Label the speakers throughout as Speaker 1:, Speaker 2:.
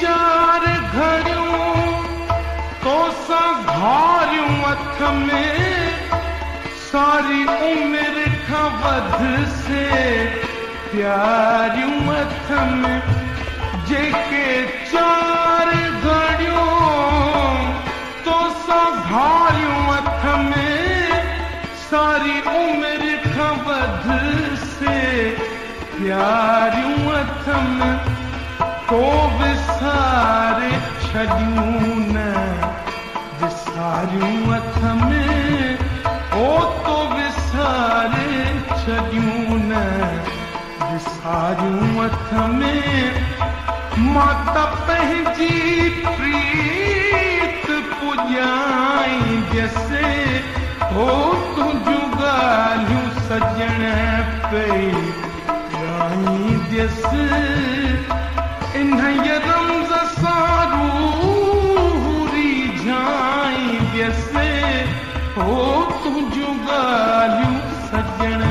Speaker 1: चार घड़ियों तो सा घारियों अथ में सारी उम्र का वध से प्यारियों अथ में जेके चार घड़ियों तो सा घारियों अथ में सारी उम्र का वध से प्यारियों अथ में को विसारे छड़ियों न विसारियों अथ में ओ तो विसारे छड़ियों न विसारियों अथ में माता पंहिंजी प्रीत पुॼाई जैसे हो तुझूं ॻाल्हियूं सजण पई ॻाई जैसे इन रमज़ सां रूह रिझाई जैसे हो तुझूं ॻाल्हियूं सजण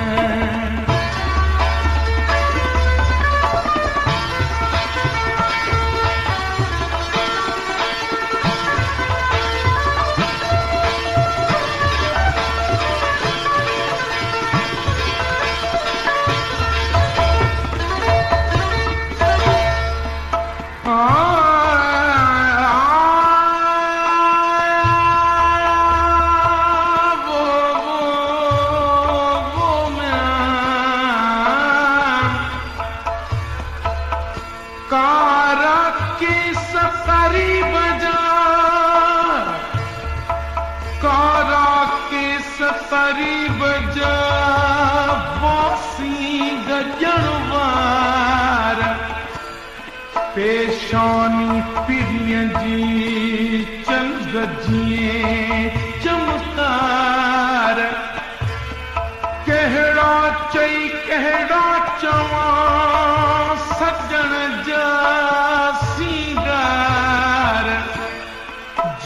Speaker 1: पेशानी पिरियं जी चंद जिए चमकार कहड़ा चई कहड़ा चवा सजण जा सींगार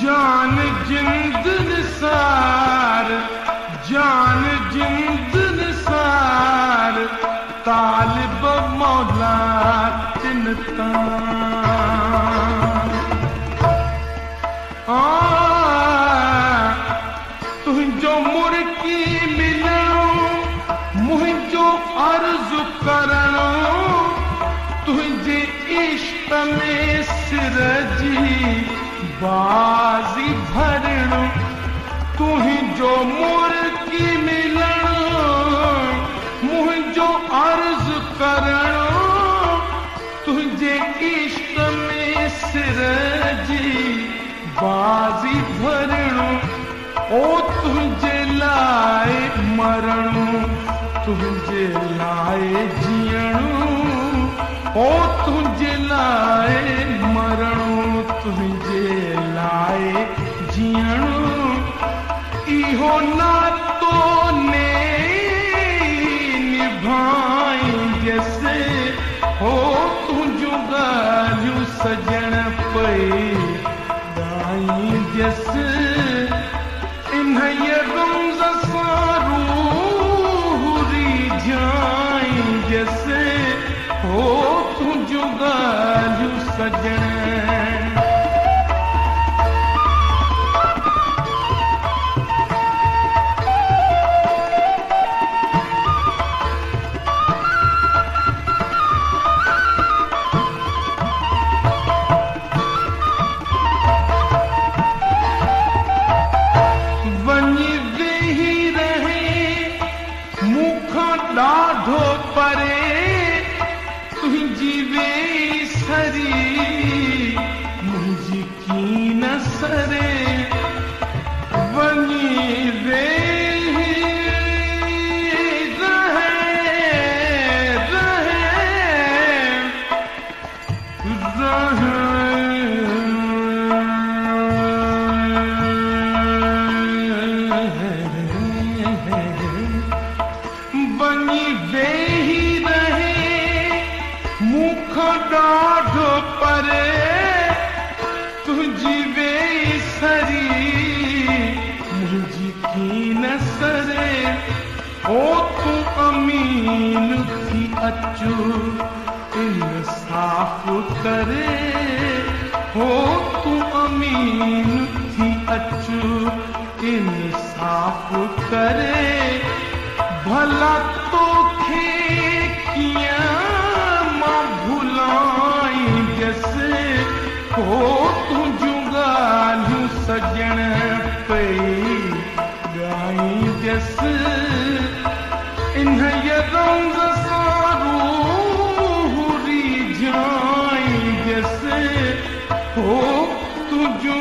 Speaker 1: जान जिंद निसार जान जिंद निसार तालिब मौला तुझो मुर्की मिलणो मुझो अर्ज करणो तुझे इश्क में सिर जी बाजी भरणो तुझो मुर्की मिलणो मुझो अर्ज करणो तुझे इश्क में सिर जी बाजी भरणो ओ तुझे लाए मरणो तुझे लाए जियणो ओ तुझे लाए मरणो तुझे लाए जियणो इहो नातो ने निभाई जैसे हो तुझूं ॻाल्हियूं सजण पई ॻाई जैसे इन रमज़ सां रूह रिझाई जैसे हो तुझूं ॻाल्हियूं सजण ॾाढो परे तुंहिंजी वे सरी मुंहिंजी कीन सरे वञी वेही ॾाढो परे तुंहिंजी वे सरी मुंहिंजी कीन सरे ओ तूं अमीन थी अचो इंसाफ करे हो तू अमीन थी अचु इंसाफ करे भला तोखे कियां मां भुलाई जैसे हो तुझूं ॻाल्हियूं सजण पई ॻाई जैसे इन रंग सां रूह रिझाई जैसे हो तुझूं